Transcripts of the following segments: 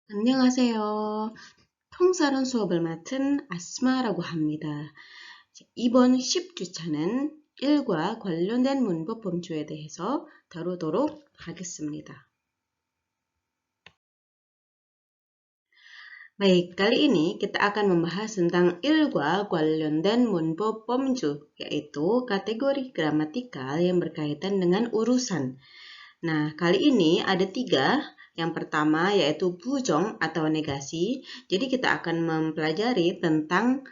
안녕하세요. 통사론 수업을 맡은 아스마라고 합니다. 이번 10주차는 1과 관련된 문법 범주에 대해서 다루도록 ha겠습니다. Baik, kali ini kita akan membahas tentang 1과 관련된 문법 범주, yaitu kategori gramatikal yang berkaitan dengan urusan. Nah, kali ini ada 3. Yang pertama yaitu bujong atau negasi. Jadi kita akan mempelajari tentang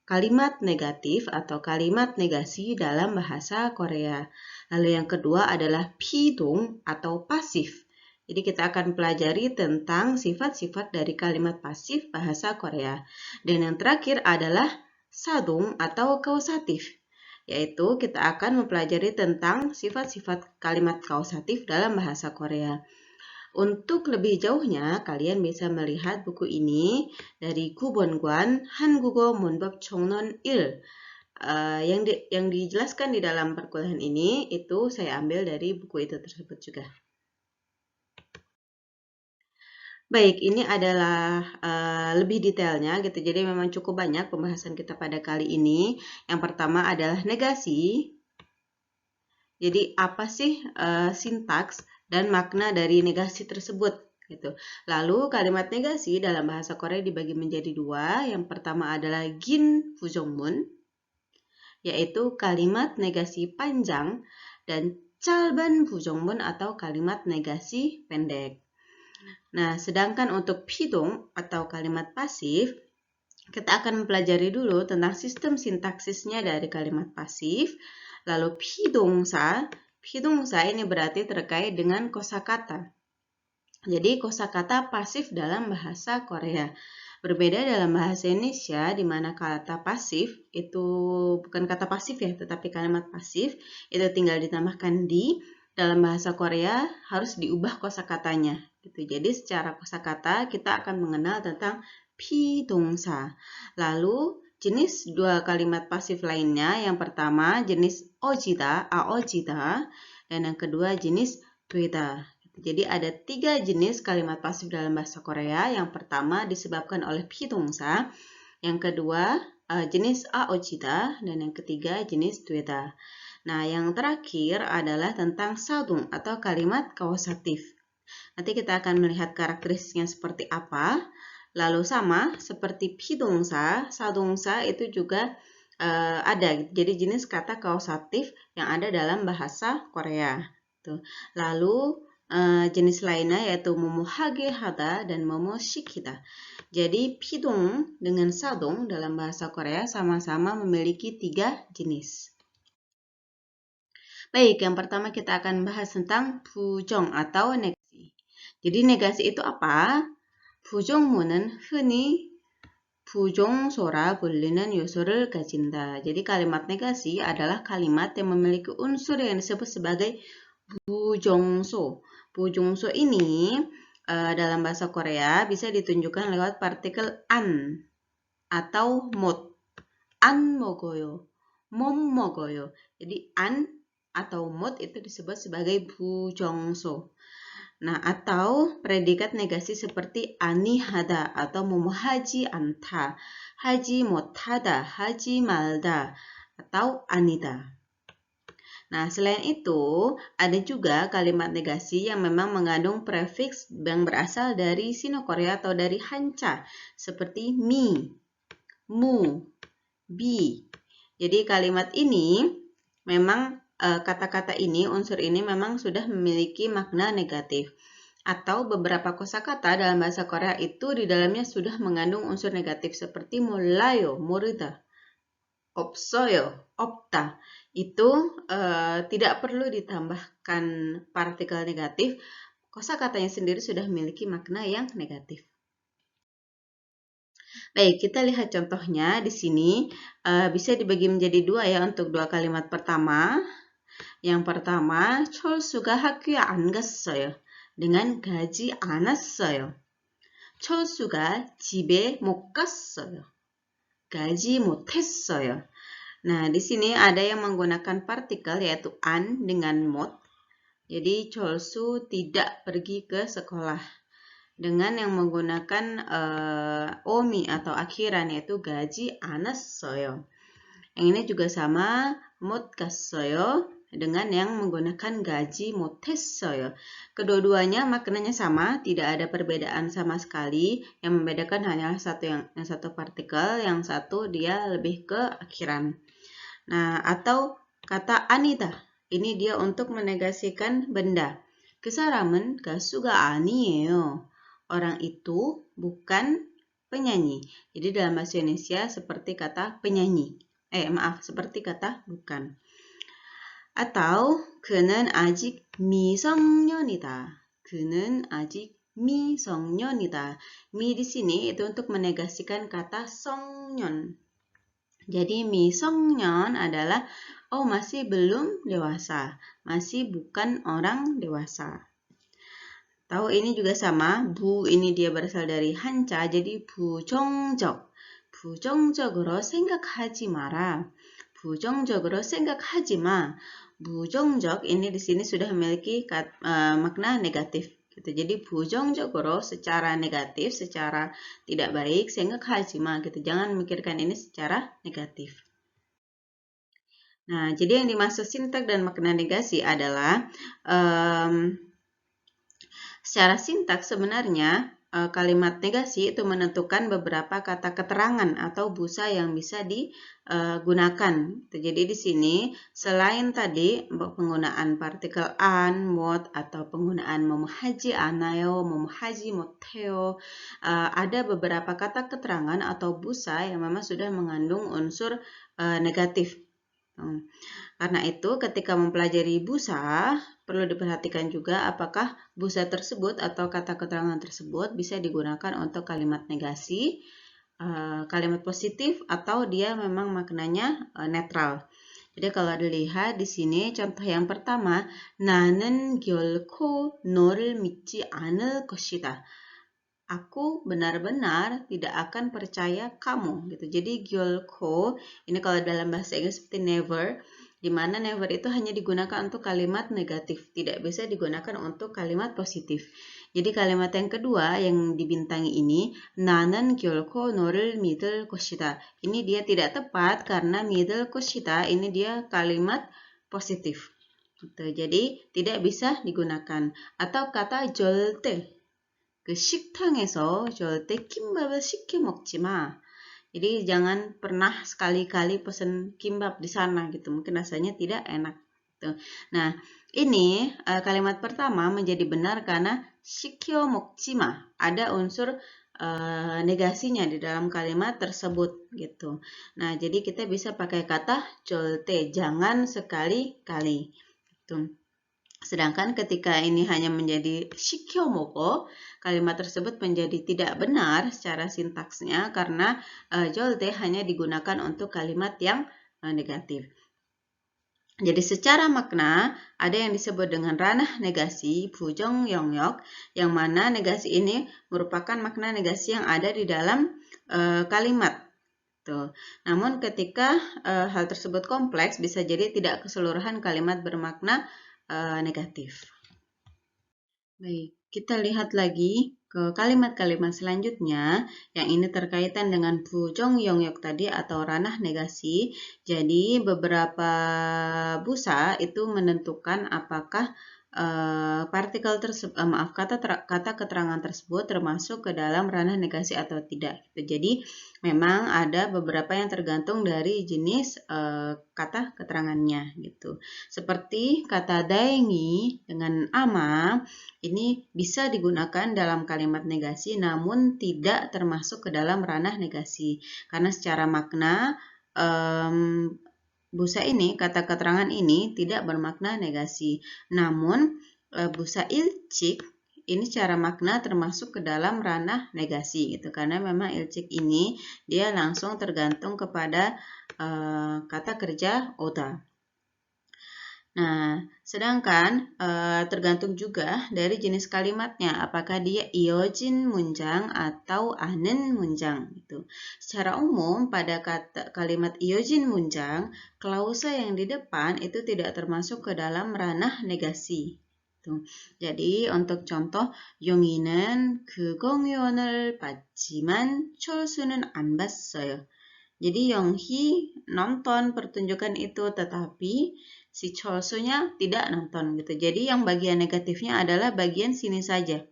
kalimat negatif atau kalimat negasi dalam bahasa Korea. Lalu yang kedua adalah pidong atau pasif. Jadi kita akan pelajari tentang sifat-sifat dari kalimat pasif bahasa Korea. Dan yang terakhir adalah sadong atau kausatif, yaitu kita akan mempelajari tentang sifat-sifat kalimat kausatif dalam bahasa Korea. Untuk lebih jauhnya, kalian bisa melihat buku ini dari Gubonguan Hangugo Munbab Chongnon Il. Yang dijelaskan di dalam perkuliahan ini, itu saya ambil dari buku itu tersebut juga. Baik, ini adalah lebih detailnya gitu. Jadi memang cukup banyak pembahasan kita pada kali ini. Yang pertama adalah negasi. Jadi apa sih sintaks dan makna dari negasi tersebut gitu. Lalu kalimat negasi dalam bahasa Korea dibagi menjadi 2. Yang pertama adalah gin fujongmun, yaitu kalimat negasi panjang, dan calban fujongmun atau kalimat negasi pendek. Nah, sedangkan untuk pidong atau kalimat pasif, kita akan mempelajari dulu tentang sistem sintaksisnya dari kalimat pasif. Lalu pidongsa ini berarti terkait dengan kosakata. Jadi kosakata pasif dalam bahasa Korea. Berbeda dalam bahasa Indonesia, di mana kata pasif itu bukan kata pasif ya, tetapi kalimat pasif itu tinggal ditambahkan di. Dalam bahasa Korea harus diubah kosakatanya gitu. Jadi secara kosakata kita akan mengenal tentang pidongsa. Lalu jenis 2 kalimat pasif lainnya, yang pertama jenis ojida, aojida, dan yang kedua jenis tueda. Jadi ada 3 jenis kalimat pasif dalam bahasa Korea. Yang pertama disebabkan oleh pidongsa, yang kedua jenis aojida, dan yang ketiga jenis tueda. Nah, yang terakhir adalah tentang sadung atau kalimat kausatif. Nanti kita akan melihat karakteristiknya seperti apa. Lalu sama seperti pidongsa, sadongsa itu juga ada. Jadi jenis kata kausatif yang ada dalam bahasa Korea. Lalu jenis lainnya yaitu momohage hada dan momoshikida. Jadi pidong dengan sadong dalam bahasa Korea sama-sama memiliki 3 jenis. Baik, yang pertama kita akan bahas tentang bujong atau negasi. Jadi negasi itu apa? 부정문은 흔히 부정소라 불리는 요소를 가진다. Jadi kalimat negasi adalah kalimat yang memiliki unsur yang disebut sebagai bujongso. Bujongso ini dalam bahasa Korea bisa ditunjukkan lewat partikel an atau mot. An 먹어요, mom 먹어요. Jadi an atau mot itu disebut sebagai bujongso. Nah, atau predikat negasi seperti ani hada atau momohaji anta, haji motada, haji malda, atau anida. Nah, selain itu, ada juga kalimat negasi yang memang mengandung prefiks yang berasal dari Sino-Korea atau dari Hancha, seperti mi, mu, bi. Jadi kalimat ini memang kata-kata ini, unsur ini memang sudah memiliki makna negatif. Atau beberapa kosakata dalam bahasa Korea itu di dalamnya sudah mengandung unsur negatif seperti 몰라요, 모르다, 없어요, 없다. Itu tidak perlu ditambahkan partikel negatif, kosakatanya sendiri sudah memiliki makna yang negatif. Baik, kita lihat contohnya di sini bisa dibagi menjadi 2 ya untuk 2 kalimat pertama. Yang pertama, 철수가 학교에 안 갔어요. dengan 가지 않았어요. 철수가 집에 못 갔어요. 가지 못했어요. Nah, di sini ada yang menggunakan partikel yaitu an dengan mot. Jadi 철수 tidak pergi ke sekolah. dengan yang menggunakan omi atau akhiran, yaitu gaji 않았어요. Yang ini juga sama, 못 갔어요, dengan yang menggunakan gaji 못했어요. Kedua-duanya maknanya sama, tidak ada perbedaan sama sekali. Yang membedakan hanyalah yang satu partikel, yang satu dia lebih ke akhiran. Nah, atau kata 아니다. Ini dia untuk menegasikan benda. 그 사람은 가수가 아니에요. Orang itu bukan penyanyi. Jadi dalam bahasa Indonesia seperti kata penyanyi. Seperti kata bukan. Atau 그는 아직 미성년이다. 그는 아직 미성년이다. 미 di sini itu untuk menegasikan kata 성년. Jadi 미성년 adalah masih belum dewasa, masih bukan orang dewasa. Tahu ini juga sama, bu ini dia berasal dari hanca, jadi 부정적. 부정적으로 생각하지 마라. 부정적으로 생각하지 마. 부정적 ini di sini sudah memiliki makna negatif. Gitu. Jadi 부정적으로 secara negatif, secara tidak baik, 생각하지 마. Gitu. Jangan memikirkan ini secara negatif. Nah, jadi yang dimaksud sintak dan makna negasi adalah secara sintak sebenarnya kalimat negasi itu menentukan beberapa kata keterangan atau busa yang bisa digunakan. Jadi di sini selain tadi penggunaan partikel an, mot atau penggunaan momhaji anayo, momhaji moteo, ada beberapa kata keterangan atau busa yang memang sudah mengandung unsur negatif. Karena itu ketika mempelajari busa, perlu diperhatikan juga apakah busa tersebut atau kata keterangan tersebut bisa digunakan untuk kalimat negasi, kalimat positif, atau dia memang maknanya netral. Jadi kalau dilihat di sini contoh yang pertama, 나는 결코 너를 믿지 않을 것이다. Aku benar-benar tidak akan percaya kamu gitu. Jadi 결코 ini kalau dalam bahasa Inggris seperti never, di mana never itu hanya digunakan untuk kalimat negatif, tidak bisa digunakan untuk kalimat positif. Jadi kalimat yang kedua yang dibintangi ini, 나는 결코 너를 믿을 것이다. Ini dia tidak tepat karena 믿을 것이다 ini dia kalimat positif. Gitu. Jadi tidak bisa digunakan. Atau kata 절대. 그 식당에서 절대 김밥을 시켜 먹지 마. Jadi jangan pernah sekali-kali pesen kimbap di sana gitu. Mungkin rasanya tidak enak. Gitu. Nah, ini kalimat pertama menjadi benar karena 시켜 먹지 마. Ada unsur negasinya di dalam kalimat tersebut gitu. Nah, jadi kita bisa pakai kata 절대, jangan sekali-kali. Gitu. Sedangkan ketika ini hanya menjadi 시켜 먹어, kalimat tersebut menjadi tidak benar secara sintaksnya karena 절대 hanya digunakan untuk kalimat yang negatif. Jadi secara makna ada yang disebut dengan ranah negasi, 부정 영역, yang mana negasi ini merupakan makna negasi yang ada di dalam kalimat. Tuh. Namun ketika hal tersebut kompleks, bisa jadi tidak keseluruhan kalimat bermakna negatif. Baik, kita lihat lagi ke kalimat-kalimat selanjutnya yang ini terkaitan dengan 부정 영역 tadi atau ranah negasi. Jadi beberapa busa itu menentukan apakah partikel tersebut, kata keterangan tersebut termasuk ke dalam ranah negasi atau tidak. Jadi memang ada beberapa yang tergantung dari jenis kata keterangannya gitu. Seperti kata daengi dengan ama ini bisa digunakan dalam kalimat negasi namun tidak termasuk ke dalam ranah negasi karena secara makna busa ini, kata keterangan ini tidak bermakna negasi. Namun, busa ilcik ini secara makna termasuk ke dalam ranah negasi gitu. Karena memang ilcik ini dia langsung tergantung kepada kata kerja oda. Nah, sedangkan tergantung juga dari jenis kalimatnya, apakah dia iojin munjang atau anen munjang. Gitu. Secara umum, pada kalimat iojin munjang, klausa yang di depan itu tidak termasuk ke dalam ranah negasi. Tuh. Jadi untuk contoh 용희는 그 공연을 봤지만 철수는 안 봤어요. Jadi Yonghi nonton pertunjukan itu tetapi si Cholsunya tidak nonton gitu. Jadi yang bagian negatifnya adalah bagian sini saja.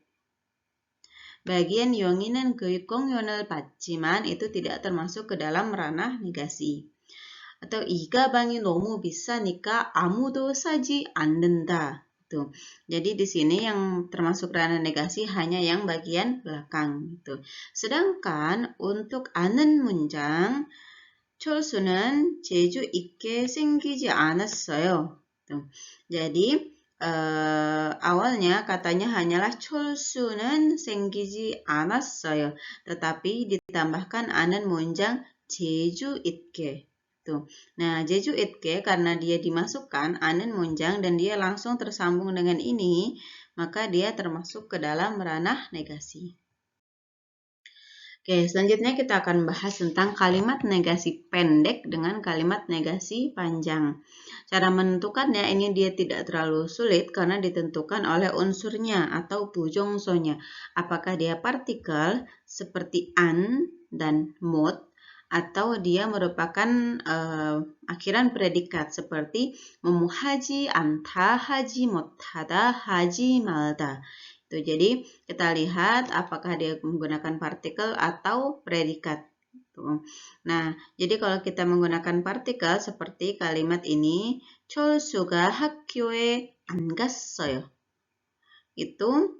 Bagian Yonghi는 그 공연을 봤지만 itu tidak termasuk ke dalam ranah negasi. Atau 이 가방이 너무 비싸니까 아무도 사지 않는다. Tuh. Jadi di sini yang termasuk ranah negasi hanya yang bagian belakang gitu. Sedangkan untuk a는 문장 철수는 재주 있게 생기지 않았어요. Tuh. Jadi awalnya katanya hanyalah 철수는 생기지 않았어요. Tetapi ditambahkan a는 문장 재주 있게. Tuh. Nah, jeju itke karena dia dimasukkan anen munjang dan dia langsung tersambung dengan ini, maka dia termasuk ke dalam ranah negasi. Oke, selanjutnya kita akan bahas tentang kalimat negasi pendek dengan kalimat negasi panjang. Cara menentukannya ini dia tidak terlalu sulit karena ditentukan oleh unsurnya atau bujongsonya. Apakah dia partikel seperti an dan 못, atau dia merupakan akhiran predikat seperti memuhaji, anta, haji, mothada, haji, malda. Itu jadi kita lihat apakah dia menggunakan partikel atau predikat. Nah, jadi kalau kita menggunakan partikel seperti kalimat ini, 철수가 학교에 안 갔어요. Itu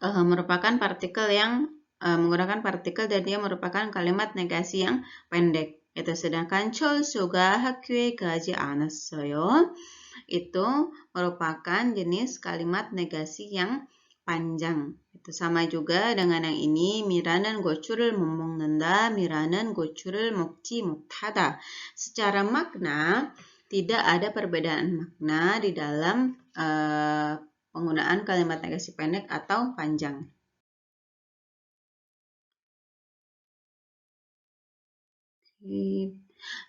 merupakan partikel yang menggunakan partikel dan dia merupakan kalimat negasi yang pendek. Itu sedangkan 철수가 학교에 가지 않았어요. Itu merupakan jenis kalimat negasi yang panjang. Itu sama juga dengan yang ini, 미라는 고추를 못 먹는다, 미라는 고추를 먹지 못하다. Secara makna tidak ada perbedaan makna di dalam penggunaan kalimat negasi pendek atau panjang.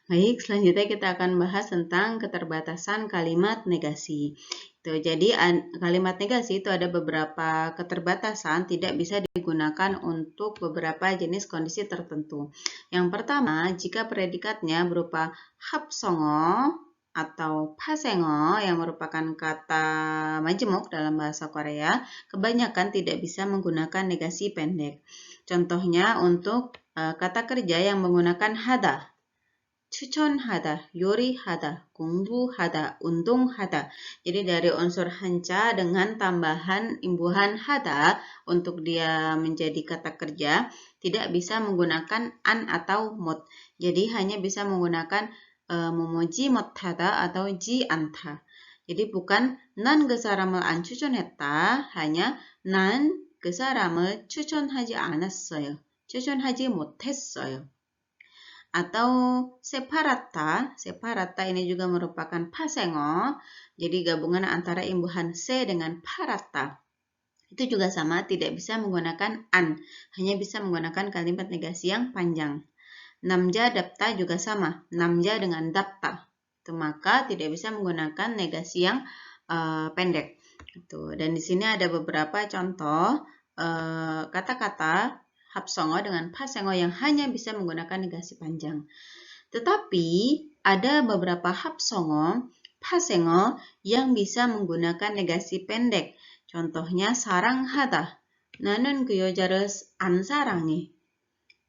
Baik, selanjutnya kita akan bahas tentang keterbatasan kalimat negasi. Jadi kalimat negasi itu ada beberapa keterbatasan, tidak bisa digunakan untuk beberapa jenis kondisi tertentu. Yang pertama, jika predikatnya berupa 합성어 atau 파생어 yang merupakan kata majemuk dalam bahasa Korea, kebanyakan tidak bisa menggunakan negasi pendek. Contohnya untuk kata kerja yang menggunakan 하다, 추천하다, 요리하다, 공부하다, 운동하다. Jadi dari unsur hanca dengan tambahan imbuhan hada untuk dia menjadi kata kerja, tidak bisa menggunakan an atau 못. Jadi hanya bisa menggunakan memuji 못하다 atau ji anta. Jadi bukan 난 그 사람을 안 추천했다, hanya 난 그 사람을 추천하지 않았어요. 추천하지 못했어요. Atau separata ini juga merupakan 파생어, jadi gabungan antara imbuhan se dengan parata. Itu juga sama, tidak bisa menggunakan an, hanya bisa menggunakan kalimat negasi yang panjang. 남자 답다 juga sama, 남자 dengan 답다. Itu maka tidak bisa menggunakan negasi yang pendek. Dan di sini ada beberapa contoh kata-kata 합성어 dengan 파생어 yang hanya bisa menggunakan negasi panjang. Tetapi ada beberapa 합성어, 파생어 yang bisa menggunakan negasi pendek. Contohnya 사랑하다. 나는 그 여자를 안 사랑해.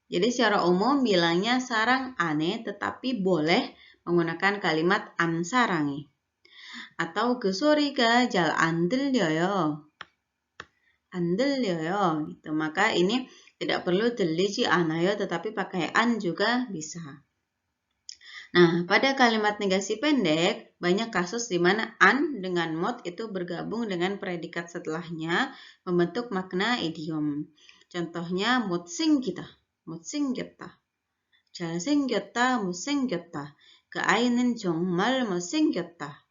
Jadi secara umum bilangnya sarang ane, tetapi boleh menggunakan kalimat 안 사랑해. Atau 그 소리가 잘 안 들려요. 안 들려요. Gitu. Maka ini tidak perlu 들리지 않아요, tetapi pakai an juga bisa. Nah, pada kalimat negasi pendek, banyak kasus di mana an dengan 못 itu bergabung dengan predikat setelahnya, membentuk makna idiom. Contohnya 못생기다, 못생겼다. 잘생겼다, 못생겼다. 그 아이는 정말 못생겼다.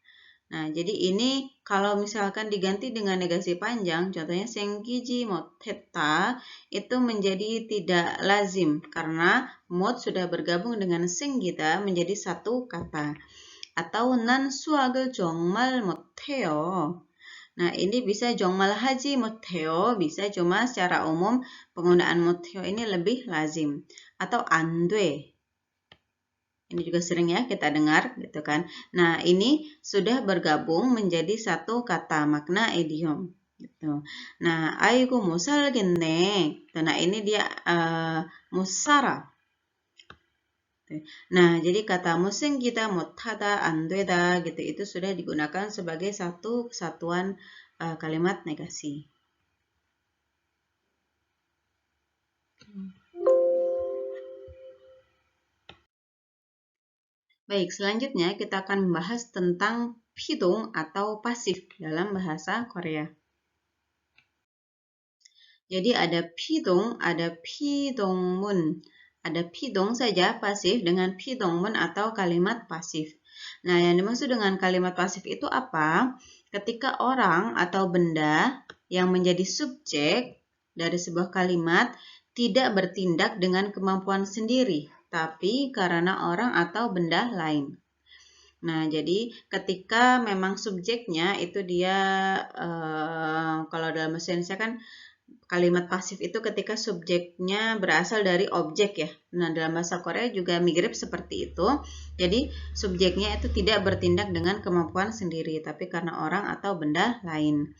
Nah, jadi ini kalau misalkan diganti dengan negasi panjang, contohnya 생기지 못했다, itu menjadi tidak lazim karena 못 sudah bergabung dengan 생기다 menjadi satu kata. Atau 난 수학을 정말 못해요. Nah, ini bisa 정말 하지 못해요. Bisa, cuma secara umum penggunaan 못해요 ini lebih lazim. Atau 안 돼. Ini juga sering ya kita dengar gitu kan. Nah, ini sudah bergabung menjadi satu kata makna idiom gitu. Nah, 아이고 못 살겠네. Nah, ini dia 못 살아. Nah, jadi kata musim kita 못하다, 안 되다 gitu itu sudah digunakan sebagai satu kesatuan kalimat negasi. Baik, selanjutnya kita akan membahas tentang pidong atau pasif dalam bahasa Korea. Jadi ada pidong, ada pidongmun. Ada pidong saja pasif dengan pidongmun atau kalimat pasif. Nah, yang dimaksud dengan kalimat pasif itu apa? Ketika orang atau benda yang menjadi subjek dari sebuah kalimat tidak bertindak dengan kemampuan sendiri, tapi karena orang atau benda lain. Nah, jadi ketika memang subjeknya itu dia, kalau dalam bahasa Indonesia kan kalimat pasif itu ketika subjeknya berasal dari objek ya. Nah, dalam bahasa Korea juga mirip seperti itu. Jadi, subjeknya itu tidak bertindak dengan kemampuan sendiri, tapi karena orang atau benda lain.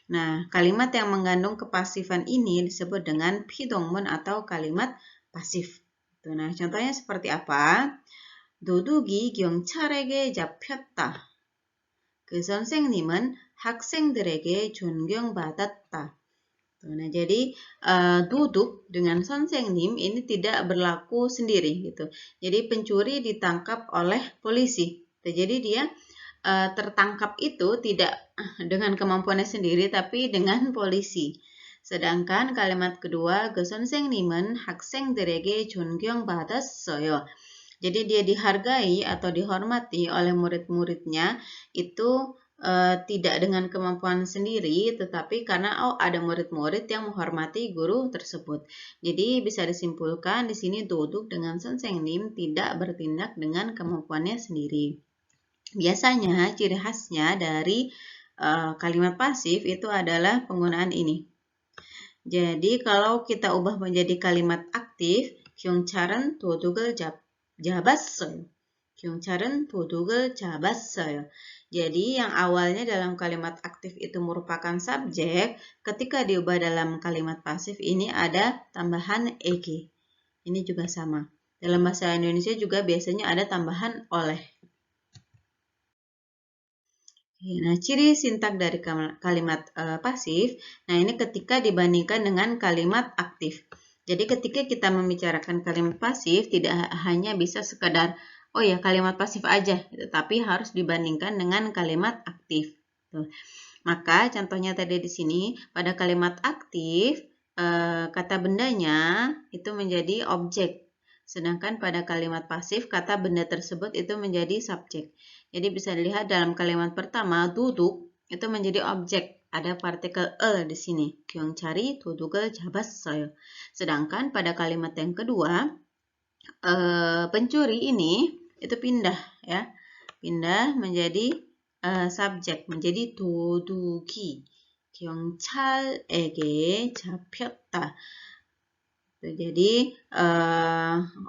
Nah, kalimat yang mengandung kepasifan ini disebut dengan pidongmun atau kalimat pasif. Nah, contohnya seperti apa? 도둑이 경찰에게 잡혔다. 그 선생님은 학생들에게 존경받았다. Nah, jadi duduk dengan 선생님 ini tidak berlaku sendiri gitu. Jadi pencuri ditangkap oleh polisi. Jadi dia tertangkap itu tidak dengan kemampuannya sendiri tapi dengan polisi. Sedangkan kalimat kedua, 그 선생님은 학생들에게 존경받았어요. Jadi dia dihargai atau dihormati oleh murid-muridnya itu tidak dengan kemampuan sendiri, tetapi karena ada murid-murid yang menghormati guru tersebut. Jadi bisa disimpulkan di sini duduk dengan 선생님 tidak bertindak dengan kemampuannya sendiri. Biasanya ciri khasnya dari kalimat pasif itu adalah penggunaan ini. Jadi kalau kita ubah menjadi kalimat aktif, 경찰은 도둑을 잡았어요. 경찰은 도둑을 잡았어요. Jadi yang awalnya dalam kalimat aktif itu merupakan subjek, ketika diubah dalam kalimat pasif ini ada tambahan eg. Ini juga sama. Dalam bahasa Indonesia juga biasanya ada tambahan oleh. Nah, ciri sintak dari kalimat pasif, nah ini ketika dibandingkan dengan kalimat aktif. Jadi ketika kita membicarakan kalimat pasif, tidak hanya bisa sekedar oh ya kalimat pasif aja, tapi harus dibandingkan dengan kalimat aktif. Tuh. Maka contohnya tadi di sini pada kalimat aktif kata bendanya itu menjadi objek, sedangkan pada kalimat pasif kata benda tersebut itu menjadi subjek. Jadi bisa dilihat dalam kalimat pertama duduk itu menjadi objek, ada partikel e di sini. 경찰이 도둑을 잡았어요. Sedangkan pada kalimat yang kedua pencuri ini itu pindah ya, pindah menjadi subjek, menjadi 도둑이 경찰에게 잡혔다. Jadi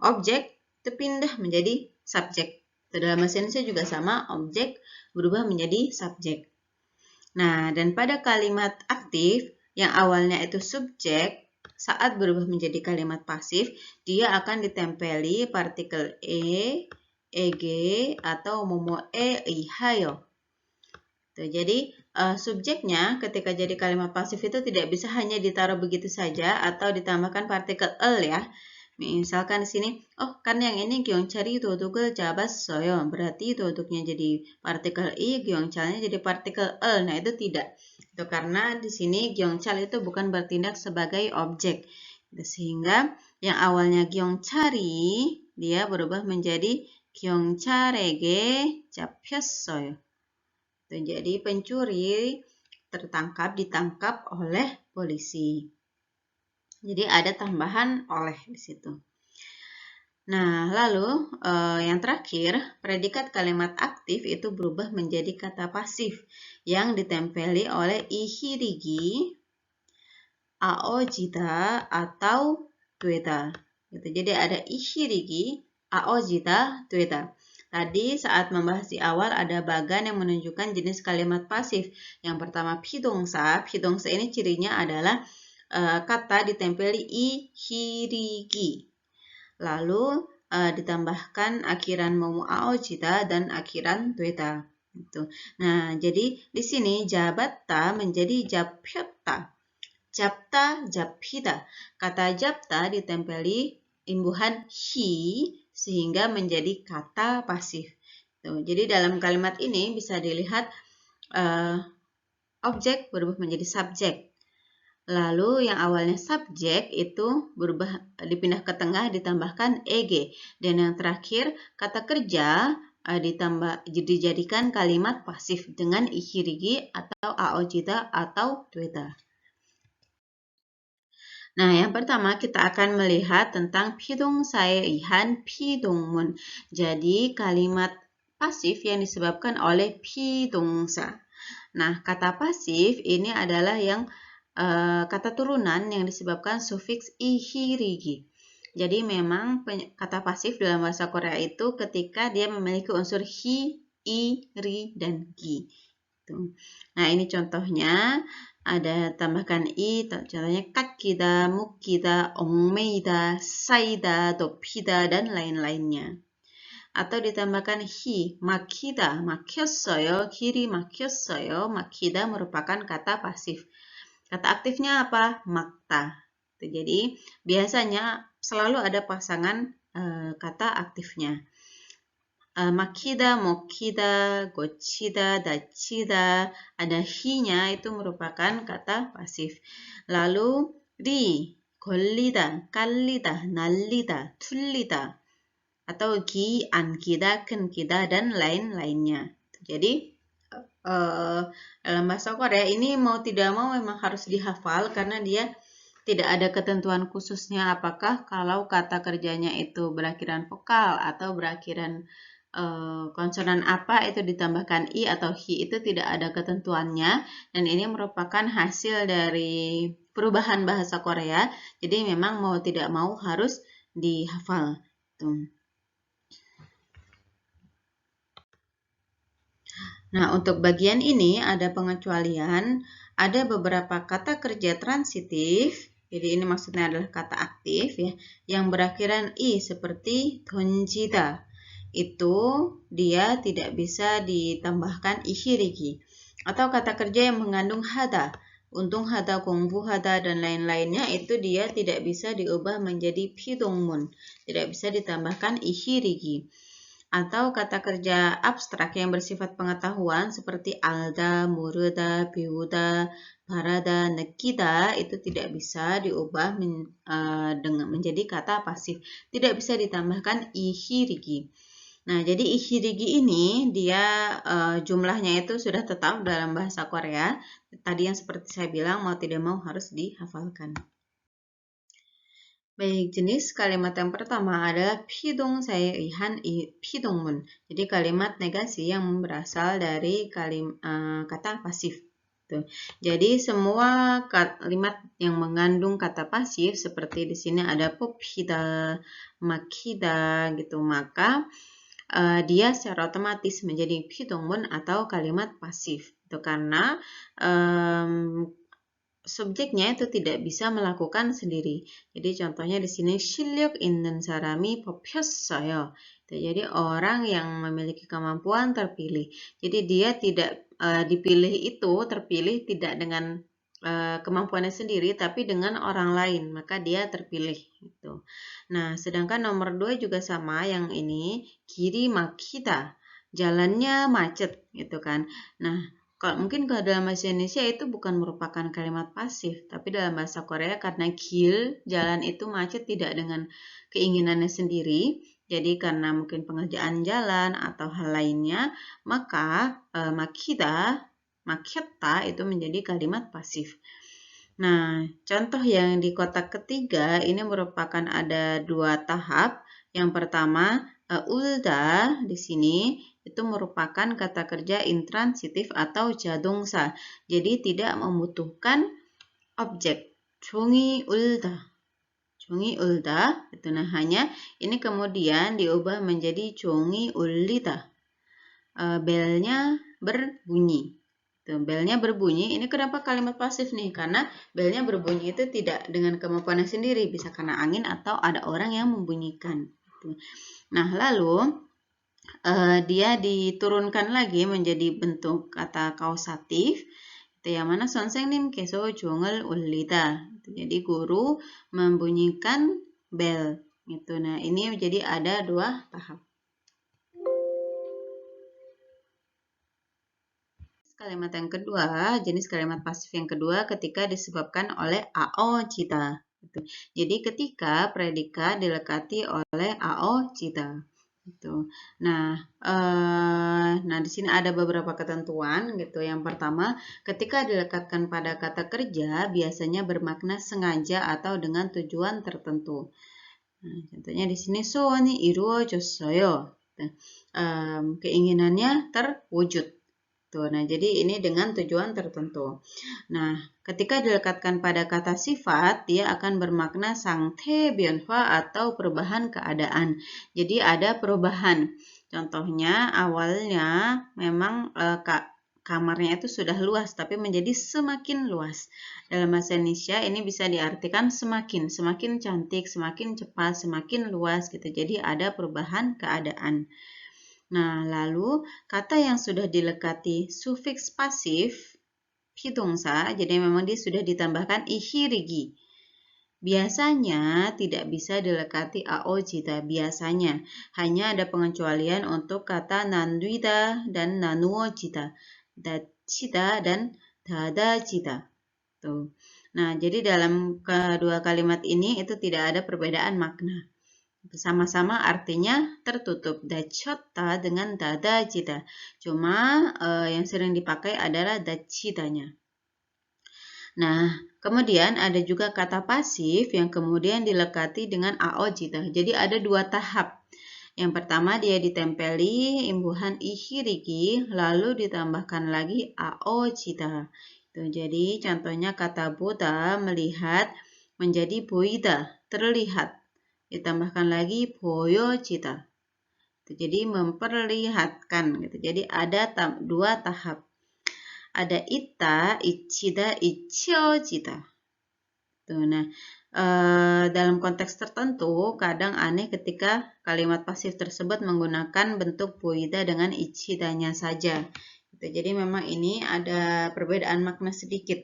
objek itu pindah menjadi subjek. Dalam bahasa Indonesia juga sama, objek berubah menjadi subjek. Nah, dan pada kalimat aktif yang awalnya itu subjek, saat berubah menjadi kalimat pasif, dia akan ditempeli partikel e, eg, atau momoe, ihayo. Jadi subjeknya ketika jadi kalimat pasif itu tidak bisa hanya ditaruh begitu saja atau ditambahkan partikel el ya. Misalkan di sini, oh kan yang ini 경찰이 도둑을 잡았어요. Berarti duduknya jadi partikel i, 경찰nya jadi partikel el. Nah itu tidak. Itu karena di sini 경찰 itu bukan bertindak sebagai objek. Sehingga yang awalnya 경찰이 dia berubah menjadi 경찰에게 잡혔어요. Jadi pencuri ditangkap oleh polisi. Jadi ada tambahan oleh di situ. Nah, lalu yang terakhir, predikat kalimat aktif itu berubah menjadi kata pasif yang ditempeli oleh ihirigi, aojita, atau tueta. Gitu. Jadi ada ihirigi, aojita, tueta. Tadi saat membahas di awal ada bagan yang menunjukkan jenis kalimat pasif. Yang pertama pidongsa. Pidongsa ini cirinya adalah kata ditempeli ihirigi. Lalu ditambahkan akhiran momo aojita dan akhiran tueta. Gitu. Nah, jadi di sini jabatta menjadi japyota. Japta, japita. Kata japta ditempeli imbuhan hi sehingga menjadi kata pasif. Tuh, jadi dalam kalimat ini bisa dilihat objek berubah menjadi subjek. Lalu yang awalnya subjek itu berubah dipindah ke tengah ditambahkan eg. Dan yang terakhir kata kerja dijadikan kalimat pasif dengan ihirigi atau aojita atau tueta. Nah, yang pertama kita akan melihat tentang pidongsaeihan pidongmun. Jadi kalimat pasif yang disebabkan oleh pidongsa. Nah, kata pasif ini adalah yang kata turunan yang disebabkan sufiks ihirigi. Jadi memang kata pasif dalam bahasa Korea itu ketika dia memiliki unsur hi, i, ri, dan gi. Nah, ini contohnya. Ada tambahkan i, contohnya kakida, mukida, ongmeida, saida, dopida, dan lain-lainnya. Atau ditambahkan hi, makida, makyossoyo, kiri makyossoyo. Makida merupakan kata pasif. Kata aktifnya apa? Makta. Jadi biasanya selalu ada pasangan kata aktifnya. Makida, mokida, gochida, dachida. Ada hi-nya itu merupakan kata pasif. Lalu ri, 걸리다, 깔리다, 날리다, 툴리다. Atau gi, ankida, kenkida, dan lain-lainnya. Jadi dalam bahasa Korea ini mau tidak mau memang harus dihafal karena dia tidak ada ketentuan khususnya apakah kalau kata kerjanya itu berakhiran vokal atau berakhiran konsonan apa itu ditambahkan i atau hi, itu tidak ada ketentuannya, dan ini merupakan hasil dari perubahan bahasa Korea. Jadi memang mau tidak mau harus dihafal. Tuh. Nah, untuk bagian ini ada pengecualian, ada beberapa kata kerja transitif, jadi ini maksudnya adalah kata aktif ya, yang berakhiran i seperti tonjida. Itu dia tidak bisa ditambahkan ihirigi. Atau kata kerja yang mengandung hada, untung hada, kongbu hada, dan lain-lainnya, itu dia tidak bisa diubah menjadi pidongmun, tidak bisa ditambahkan ihirigi. Atau kata kerja abstrak yang bersifat pengetahuan seperti alda, muruda, biuda, barada, nekida, itu tidak bisa diubah dengan menjadi kata pasif. Tidak bisa ditambahkan ihirigi. Nah, jadi ihirigi ini dia jumlahnya itu sudah tetap dalam bahasa Korea. Tadi yang seperti saya bilang mau tidak mau harus dihafalkan. Baik, jenis kalimat yang pertama adalah pidongsaeihan pidongmun. Jadi kalimat negasi yang berasal dari kata pasif. Tuh. Jadi semua kalimat yang mengandung kata pasif seperti di sini ada popida, makida gitu, maka dia secara otomatis menjadi pidongmun atau kalimat pasif. Itu karena subjeknya itu tidak bisa melakukan sendiri. Jadi contohnya di sini 실력 있는 사람이 뽑혔어요. Jadi orang yang memiliki kemampuan terpilih. Jadi dia tidak dipilih itu terpilih tidak dengan kemampuannya sendiri tapi dengan orang lain, maka dia terpilih gitu. Nah, sedangkan nomor 2 juga sama yang ini, kiri makita. Jalannya macet gitu kan. Nah, mungkin kalau dalam bahasa Indonesia itu bukan merupakan kalimat pasif, tapi dalam bahasa Korea karena gil, jalan itu macet tidak dengan keinginannya sendiri, jadi karena mungkin pengerjaan jalan atau hal lainnya, maka makita itu menjadi kalimat pasif. Nah, contoh yang di kotak ketiga ini merupakan ada 2 tahap. Yang pertama, ulda di sini itu merupakan kata kerja intransitif atau jadongsa. Jadi tidak membutuhkan objek. 종이 울다. 종이 울다. Itu nah hanya ini kemudian diubah menjadi 종이 울리다. Belnya berbunyi. Belnya berbunyi. Ini kenapa kalimat pasif nih? Karena belnya berbunyi itu tidak dengan kemampuannya sendiri, bisa karena angin atau ada orang yang membunyikan. Nah, lalu dia diturunkan lagi menjadi bentuk kata kausatif. Itu yang mana 선생님 계속 종을 울리다. Jadi guru membunyikan bel. Gitu. Nah, ini jadi ada dua tahap. Kalimat yang kedua, jenis kalimat pasif yang kedua ketika disebabkan oleh AO cita. Jadi ketika predikat dilekati oleh AO cita. Gitu. Nah, di sini ada beberapa ketentuan gitu. Yang pertama, ketika dilekatkan pada kata kerja, biasanya bermakna sengaja atau dengan tujuan tertentu. Nah, contohnya di sini 소원이 이루어졌어요. Keinginannya terwujud. Tuh, nah, jadi ini dengan tujuan tertentu. Nah, ketika dilekatkan pada kata sifat, dia akan bermakna 상태 변화 atau perubahan keadaan. Jadi ada perubahan. Contohnya awalnya memang kamarnya itu sudah luas, tapi menjadi semakin luas. Dalam bahasa Indonesia ini bisa diartikan semakin cantik, semakin cepat, semakin luas gitu. Jadi ada perubahan keadaan. Nah, lalu kata yang sudah dilekati sufiks pasif, 비동사, jadi memang dia sudah ditambahkan ihirigi. Biasanya tidak bisa dilekati aojita, biasanya. Hanya ada pengecualian untuk kata nanduida dan nanuojita, dachita dan dadajita. Tuh. Nah, jadi dalam kedua kalimat ini itu tidak ada perbedaan makna. Sama-sama artinya tertutup. Dachota dengan dadajita. Cuma yang sering dipakai adalah dachitanya. Nah, kemudian ada juga kata pasif yang kemudian dilekati dengan aojita. Jadi ada dua tahap. Yang pertama dia ditempeli imbuhan ihirigi, lalu ditambahkan lagi aojita. Jadi contohnya kata Buddha melihat menjadi boida, terlihat. Ditambahkan lagi 보여지다. Jadi memperlihatkan gitu. Jadi ada dua tahap. Ada ita, ichida, ichiojida. Nah, dalam konteks tertentu kadang aneh ketika kalimat pasif tersebut menggunakan bentuk boida dengan ichidanya saja. Jadi memang ini ada perbedaan makna sedikit.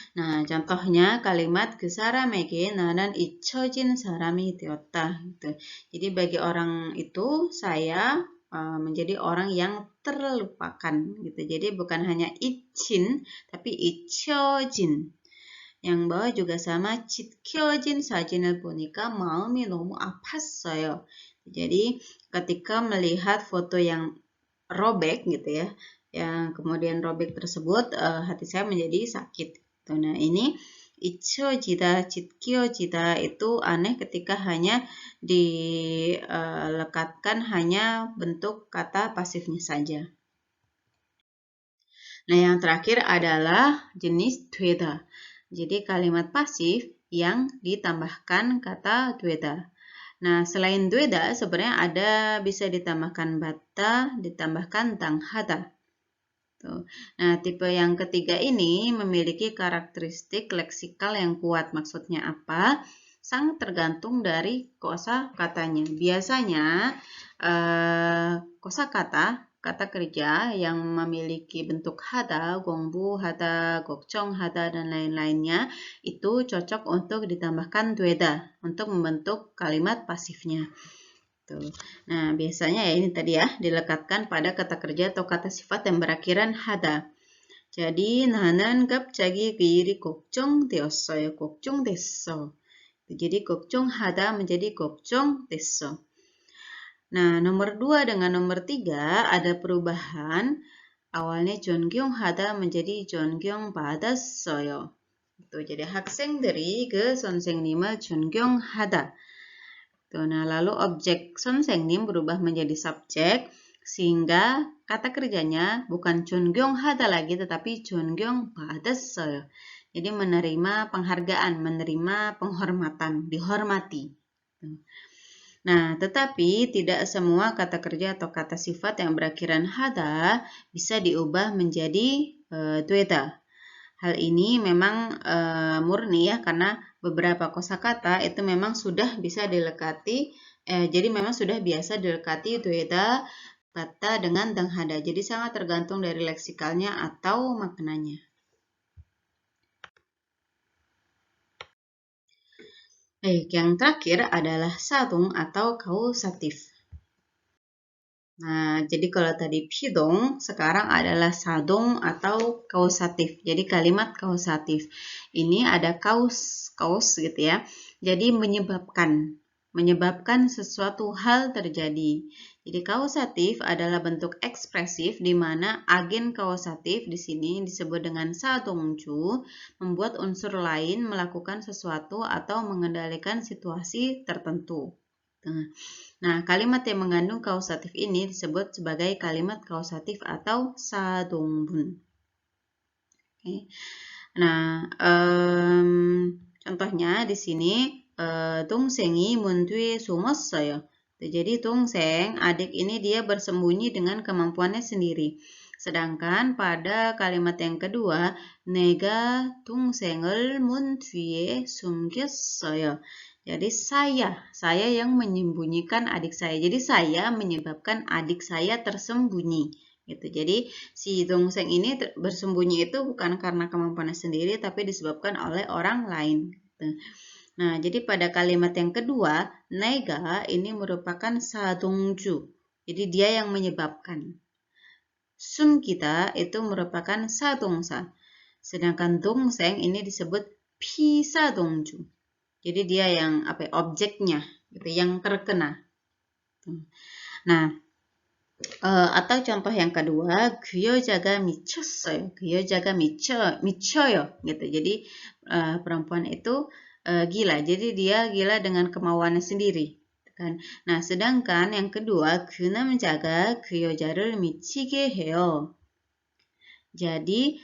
Nah, contohnya kalimat 그 사람에게 나는 잊혀진 사람이 되었다. Gitu. Jadi bagi orang itu saya menjadi orang yang terlupakan. Gitu. Jadi bukan hanya 잊힌, tapi 잊혀진. Yang bawah juga sama 찢겨진 사진을 보니까 마음이 너무 아팠어요. Jadi ketika melihat foto yang robek gitu ya, yang kemudian robek tersebut hati saya menjadi sakit. Nah, ini 잊혀지다, 찢겨지다 itu aneh ketika hanya dilekatkan hanya bentuk kata pasifnya saja. Nah, yang terakhir adalah jenis 되다. Jadi kalimat pasif yang ditambahkan kata 되다. Nah, selain 되다 sebenarnya ada bisa ditambahkan bata, ditambahkan 당하다. Nah, tipe yang ketiga ini memiliki karakteristik leksikal yang kuat. Maksudnya apa? Sangat tergantung dari kosakatanya. Biasanya kosakata, kata kerja yang memiliki bentuk hada, gongbu, hada, gokchong, hada, dan lain-lainnya itu cocok untuk ditambahkan 되다 untuk membentuk kalimat pasifnya. Nah, biasanya ya ini tadi ya, dilekatkan pada kata kerja atau kata sifat yang berakhiran hada. Jadi, 나는 갑자기 그 일이 걱정되었어요. 걱정됐어. Jadi, 걱정하다 menjadi 걱정됐어. Nah, nomor 2 dengan nomor 3 ada perubahan. Awalnya 존경하다 menjadi 존경받았어요. Jadi, 학생들이 그 선생님을 존경하다. Tuh, nah, lalu objek 선생님 berubah menjadi subjek, sehingga kata kerjanya bukan 존경 하다 lagi, tetapi 존경 받았어요. Jadi menerima penghargaan, menerima penghormatan, dihormati. Nah, tetapi tidak semua kata kerja atau kata sifat yang berakhiran hada bisa diubah menjadi 되다. Hal ini memang murni ya, karena beberapa kosakata itu memang sudah bisa dilekati, jadi memang sudah biasa dilekati 되다, kata dengan danghada. Jadi sangat tergantung dari leksikalnya atau maknanya. Baik, yang terakhir adalah sadung atau kausatif. Nah, jadi kalau tadi pidong, sekarang adalah sadong atau kausatif. Jadi kalimat kausatif. Ini ada kaus gitu ya. Jadi menyebabkan sesuatu hal terjadi. Jadi kausatif adalah bentuk ekspresif di mana agen kausatif di sini disebut dengan sadongju, membuat unsur lain melakukan sesuatu atau mengendalikan situasi tertentu. Nah, kalimat yang mengandung kausatif ini disebut sebagai kalimat kausatif atau sadongbun. Oke. Nah, contohnya di sini 동생이 문 뒤에 숨었어요. Jadi 동생, adik ini dia bersembunyi dengan kemampuannya sendiri. Sedangkan pada kalimat yang kedua, 내가 동생을 문 뒤에 숨겼어요. Jadi saya yang menyembunyikan adik saya. Jadi saya menyebabkan adik saya tersembunyi. Gitu. Jadi si dongseng ini bersembunyi itu bukan karena kemampuannya sendiri, tapi disebabkan oleh orang lain. Gitu. Nah, jadi pada kalimat yang kedua, nega ini merupakan sadongju. Jadi dia yang menyebabkan. Sun kita itu merupakan sadongsa. Sedangkan dongseng ini disebut pisadongju. Jadi dia yang objeknya gitu, yang terkena. Nah, atau contoh yang kedua, 그 여자가 미쳤어요. 그 여자가 미쳐요 gitu. Jadi perempuan itu gila. Jadi dia gila dengan kemauannya sendiri. Kan? Nah, sedangkan yang kedua, 그 남자가 그 여자를 미치게 해요. Jadi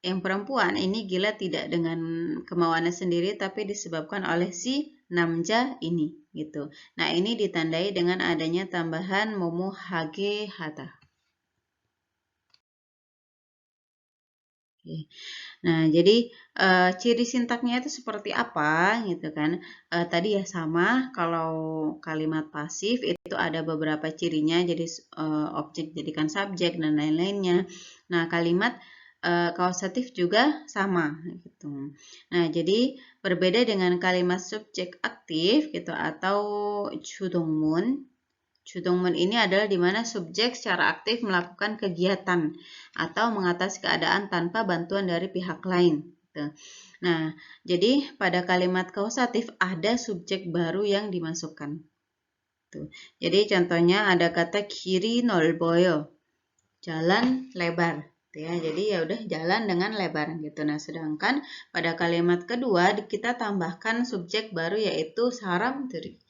yang perempuan ini gila tidak dengan kemauannya sendiri, tapi disebabkan oleh si namja ini gitu. Nah, ini ditandai dengan adanya tambahan momo hage hata. Oke. Nah, jadi ciri sintaknya itu seperti apa gitu kan? Tadi ya sama, kalau kalimat pasif itu ada beberapa cirinya, jadi objek jadikan subjek dan lain-lainnya. Nah, kalimat kausatif juga sama gitu. Nah, jadi berbeda dengan kalimat subjek aktif gitu atau judongmun. Judongmun ini adalah di mana subjek secara aktif melakukan kegiatan atau mengatasi keadaan tanpa bantuan dari pihak lain. Gitu. Nah, jadi pada kalimat kausatif ada subjek baru yang dimasukkan. Tuh. Jadi contohnya ada kata kiri 넓어요, jalan lebar. Ya, jadi ya udah jalan dengan lebar gitu. Nah, sedangkan pada kalimat kedua kita tambahkan subjek baru yaitu 사람들이.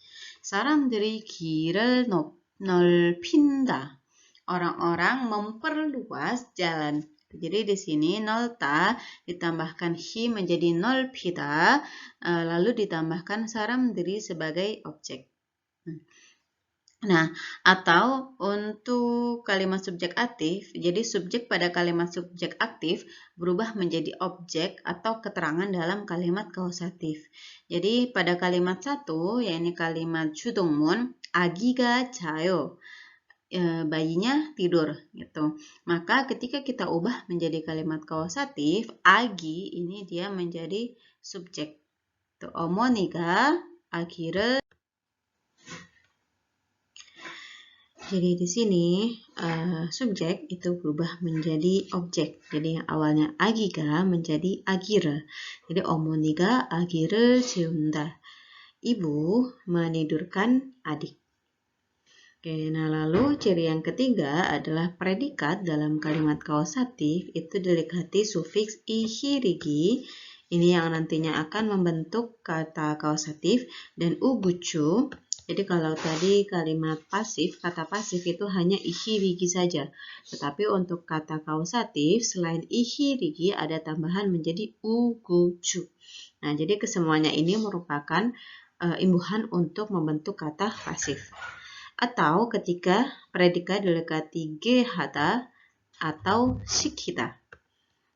사람들이 길을 넓힌다. Orang-orang memperluas jalan. Jadi di sini 넓다 ditambahkan hi menjadi 넓히다, lalu ditambahkan 사람들이 sebagai objek. Nah, atau untuk kalimat subjek aktif, jadi subjek pada kalimat subjek aktif berubah menjadi objek atau keterangan dalam kalimat kausatif. Jadi pada kalimat 1, yakni kalimat judongmun, agiga jayo, bayinya tidur gitu. Maka ketika kita ubah menjadi kalimat kausatif, agi ini dia menjadi subjek. 어머니가 아기를. Jadi di sini subjek itu berubah menjadi objek. Jadi yang awalnya agiga menjadi agira. Jadi 어머니가 아기를 재운다. Ibu menidurkan adik. Oke, nah lalu ciri yang ketiga adalah predikat dalam kalimat kausatif itu dilekati sufiks ihirigi Ini yang nantinya akan membentuk kata kausatif. Dan ugucu, jadi kalau tadi kalimat pasif, kata pasif itu hanya ihirigi saja. Tetapi untuk kata kausatif, selain ihirigi ada tambahan menjadi ugucu. Nah, jadi kesemuanya ini merupakan imbuhan untuk membentuk kata pasif. Atau ketika predikat dilekati gehata atau 시키다.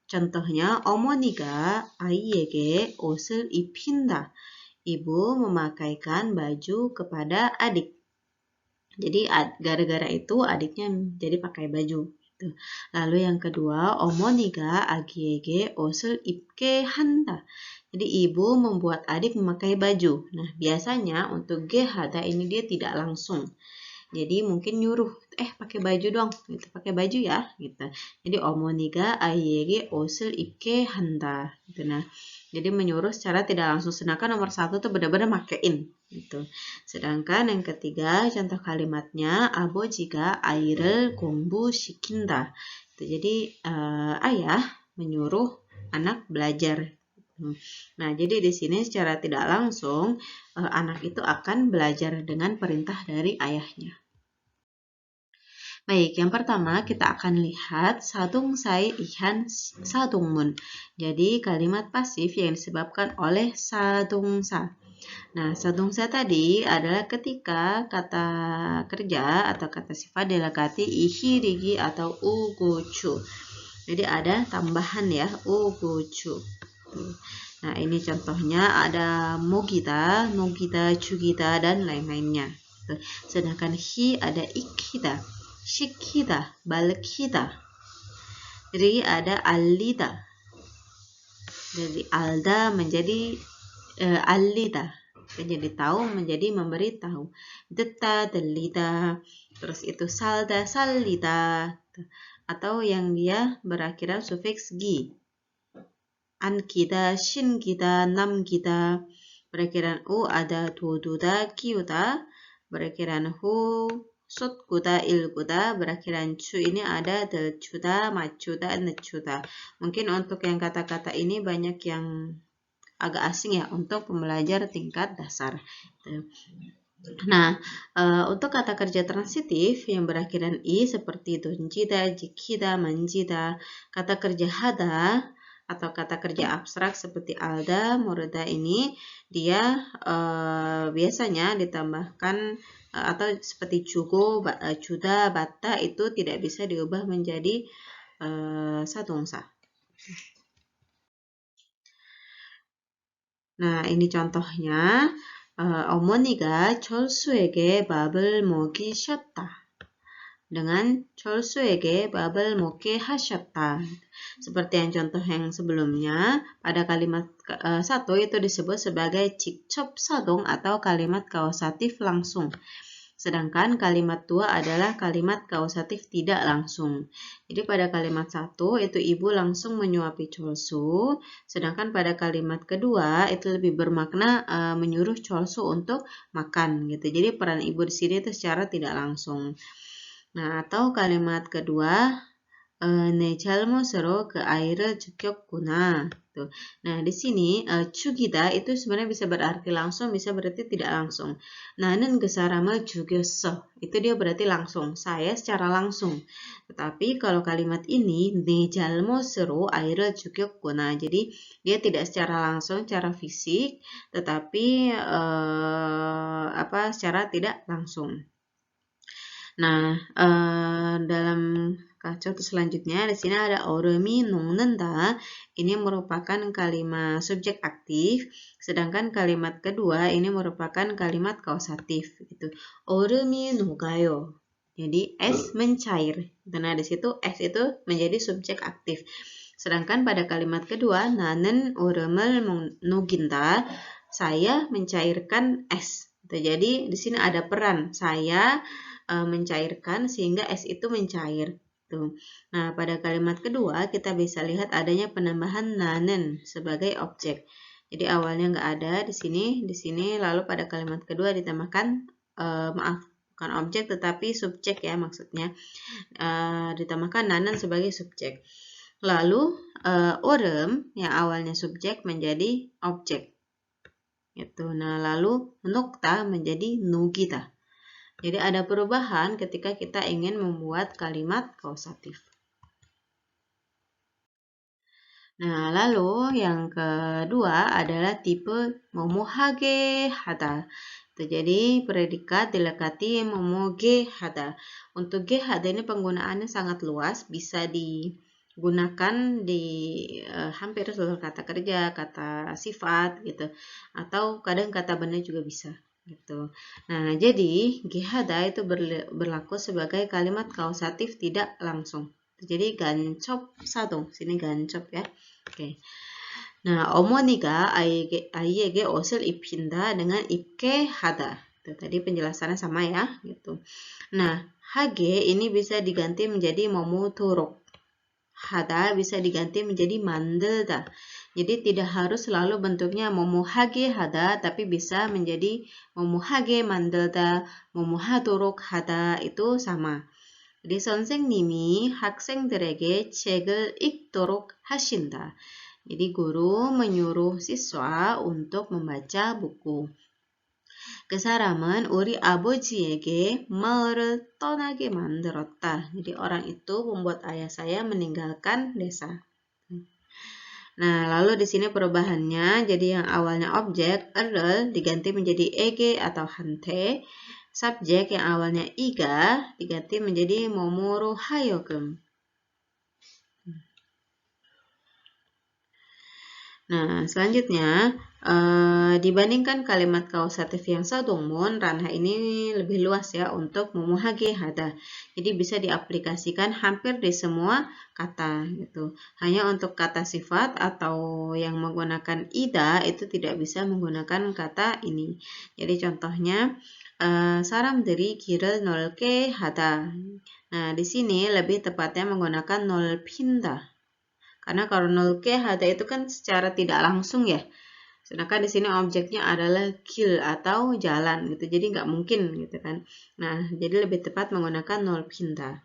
contohnya 어머니가 아이에게 옷을 입힌다. Ibu memakaikan baju kepada adik. Jadi gara-gara itu adiknya jadi pakai baju. Lalu yang kedua, 어머니가 아기에게 옷을 입게 한다. Jadi ibu membuat adik memakai baju. Nah, biasanya untuk gehada ini dia tidak langsung. Jadi mungkin nyuruh, pakai baju dong, gitu, pakai baju ya, gitu. Jadi 어머니가 아이에게 옷을 입게 한다. Gitu. Nah, jadi menyuruh secara tidak langsung. Sedangkan nomor 1 tuh benar-benar makein, gitu. Sedangkan yang ketiga, contoh kalimatnya 아버지가 아이를 공부시킨다. Gitu. Jadi ayah menyuruh anak belajar. Nah, jadi di sini secara tidak langsung anak itu akan belajar dengan perintah dari ayahnya. Baik, yang pertama kita akan lihat sadungsai ihan sadungmun. Jadi kalimat pasif yang disebabkan oleh sadungsa. Nah, sadungsa tadi adalah ketika kata kerja atau kata sifat dilekati ihirigi atau ugucu. Jadi ada tambahan ya, ugucu. Nah, ini contohnya ada mogita, nogita, jugita, dan lain-lainnya. Sedangkan hi ada ikita, shikita, balkita. Jadi ada alida. Jadi alda menjadi alida. Jadi tahu menjadi memberitahu. Deta, delita. Terus itu salda, salita. Atau yang dia berakhiran sufiks gi. An kita, shin kita, nam kita. Berakhiran u ada tududa, kiuta. Berakhiran hu, sutkuta, ilkuta. Berakhiran cu ini ada delcuta, macuta, necuta. Mungkin untuk yang kata-kata ini banyak yang agak asing ya untuk pembelajar tingkat dasar. Nah, untuk kata kerja transitif yang berakhiran i seperti donjida, jikida, manjida, kata kerja hada atau kata kerja abstrak seperti alda, murda ini dia biasanya ditambahkan atau seperti cugo, cuda, bata itu tidak bisa diubah menjadi sadongsa. Nah, ini contohnya. 어머니가 철수에게 밥을 먹이셨다. Dengan 철수에게 밥을 먹게 하셨다. Seperti yang contoh yang sebelumnya, pada kalimat 1 itu disebut sebagai 직접 사동 atau kalimat kausatif langsung. Sedangkan kalimat 2 adalah kalimat kausatif tidak langsung. Jadi pada kalimat 1 itu ibu langsung menyuapi Cholsu, sedangkan pada kalimat kedua itu lebih bermakna menyuruh Cholsu untuk makan gitu. Jadi peran ibu di sini itu secara tidak langsung. Nah, atau kalimat kedua 내 잘못으로 그 아이를 죽였구나. Tuh. Nah, di sini 죽이다 itu sebenarnya bisa berarti langsung, bisa berarti tidak langsung. 나는 그 사람을 죽였어. Itu dia berarti langsung, saya secara langsung. Tetapi kalau kalimat ini 내 잘못으로 아이를 죽였구나. Jadi dia tidak secara langsung, secara fisik, tetapi secara tidak langsung. Nah, dalam contoh selanjutnya di sini ada 얼음이 녹는다. Ini merupakan kalimat subjek aktif, sedangkan kalimat kedua ini merupakan kalimat kausatif gitu. 얼음이 녹아요. Jadi es mencair. Nah, di situ es itu menjadi subjek aktif. Sedangkan pada kalimat kedua 나는 얼음을 녹인다. Saya mencairkan es. Jadi di sini ada peran saya mencairkan sehingga es itu mencair. Tuh. Nah, pada kalimat kedua kita bisa lihat adanya penambahan nanen sebagai objek. Jadi awalnya nggak ada di sini, lalu pada kalimat kedua ditambahkan bukan objek tetapi subjek ya maksudnya. Ditambahkan nanen sebagai subjek. Lalu orem yang awalnya subjek menjadi objek. Gitu. Nah, lalu nukta menjadi nugita. Jadi ada perubahan ketika kita ingin membuat kalimat kausatif. Nah, lalu yang kedua adalah tipe momohage hada. Jadi predikat dilekati momoge hada. Untuk ge hada ini penggunaannya sangat luas, bisa digunakan di hampir seluruh kata kerja, kata sifat gitu. Atau kadang kata benda juga bisa gitu. Nah, jadi ge hada itu berlaku sebagai kalimat kausatif tidak langsung. Jadi gancop sadong, sini gancop ya. Oke. Nah, 어머니가 아이에게 옷을 입힌다 dengan 입게 하다. Itu tadi penjelasannya sama ya, gitu. Nah, hage ini bisa diganti menjadi momotorok. Hada bisa diganti menjadi 만들다. Jadi tidak harus selalu bentuknya momohage hada, tapi bisa menjadi momohage 만들다, momo하도록 하다, itu sama. Jadi 선생님이 학생들에게 책을 읽도록 하신다. Jadi guru menyuruh siswa untuk membaca buku. 그 사람은 우리 아버지에게 마을을 떠나게 만들었다. Jadi orang itu membuat ayah saya meninggalkan desa. Nah, lalu di sini perubahannya, jadi yang awalnya objek, erel, diganti menjadi ege atau hante. Subjek yang awalnya iga diganti menjadi momoro hayogem. Nah, selanjutnya dibandingkan kalimat kausatif yang sadongmun, ranah ini lebih luas ya untuk momohage hada. Jadi bisa diaplikasikan hampir di semua kata gitu. Hanya untuk kata sifat atau yang menggunakan ida itu tidak bisa menggunakan kata ini. Jadi contohnya 사람들이 길을 넓게 하다. Nah, di sini lebih tepatnya menggunakan 넓힌다. Karena kalau 넓게 hada itu kan secara tidak langsung ya. Sedangkan di sini objeknya adalah 길 atau jalan gitu. Jadi nggak mungkin gitu kan. Nah, jadi lebih tepat menggunakan 넓힌다.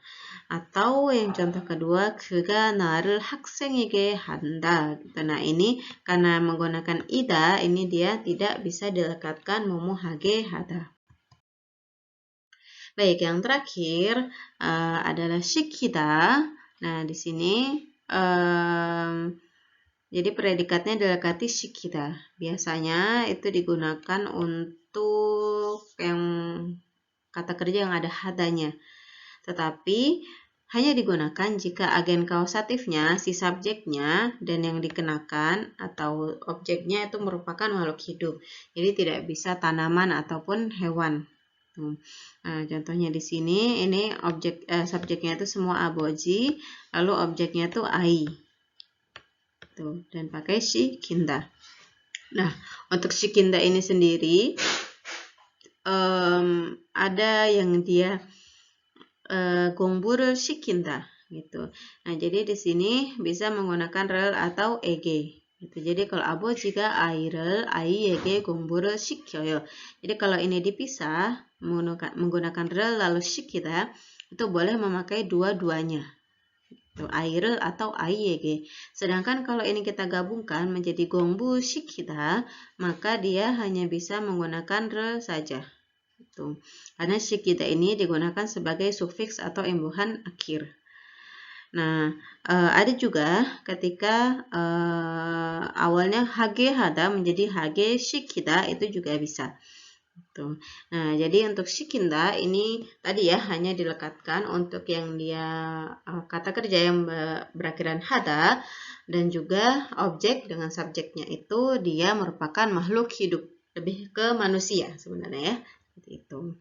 Atau yang contoh kedua, 그가 나를 학생에게 한다. Gitu. Nah, ini karena menggunakan ida, ini dia tidak bisa dilekatkan momohage hada. Baik, yang terakhir adalah shikida. Nah, di sini jadi predikatnya dilekati shikida. Biasanya itu digunakan untuk yang kata kerja yang ada hadanya. Tetapi hanya digunakan jika agen kausatifnya, si subjeknya, dan yang dikenakan atau objeknya itu merupakan makhluk hidup. Jadi tidak bisa tanaman ataupun hewan. Nah, contohnya di sini ini subjeknya itu semua aboji, lalu objeknya itu ai. Tuh, dan pakai shikinda. Nah, untuk shikinda ini sendiri ada yang dia 공부를 시킨다 gitu. Nah, jadi di sini bisa menggunakan rel atau eg. Gitu. Jadi kalau 아버지가 아이에게 공부를 시켜요. Jadi kalau ini dipisah menggunakan rel lalu 시키다 itu boleh memakai dua-duanya. 아이를 atau 아이에게. Sedangkan kalau ini kita gabungkan menjadi 공부 시키다, maka dia hanya bisa menggunakan rel saja. Gitu. Karena 시키다 ini digunakan sebagai sufiks atau imbuhan akhir. Nah, ada juga ketika awalnya hage hada menjadi hage shikida itu juga bisa. Tuh. Nah, jadi untuk shikinda ini tadi ya hanya dilekatkan untuk yang dia kata kerja yang berakhiran hada dan juga objek dengan subjeknya itu dia merupakan makhluk hidup, lebih ke manusia sebenarnya ya. Seperti itu.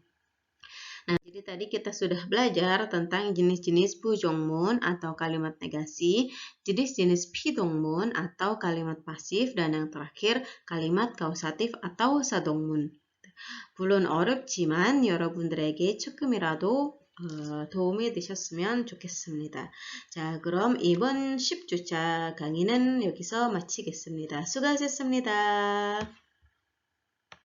Nah, jadi tadi kita sudah belajar tentang jenis-jenis bujongmun atau kalimat negasi, jenis-jenis pidongmun atau kalimat pasif, dan yang terakhir kalimat kausatif atau sadongmun. 물론 어렵지만 여러분들에게 조금이라도 도움이 되셨으면 좋겠습니다. 자, 그럼 이번 10주차 강의는 여기서 마치겠습니다. 수고하셨습니다.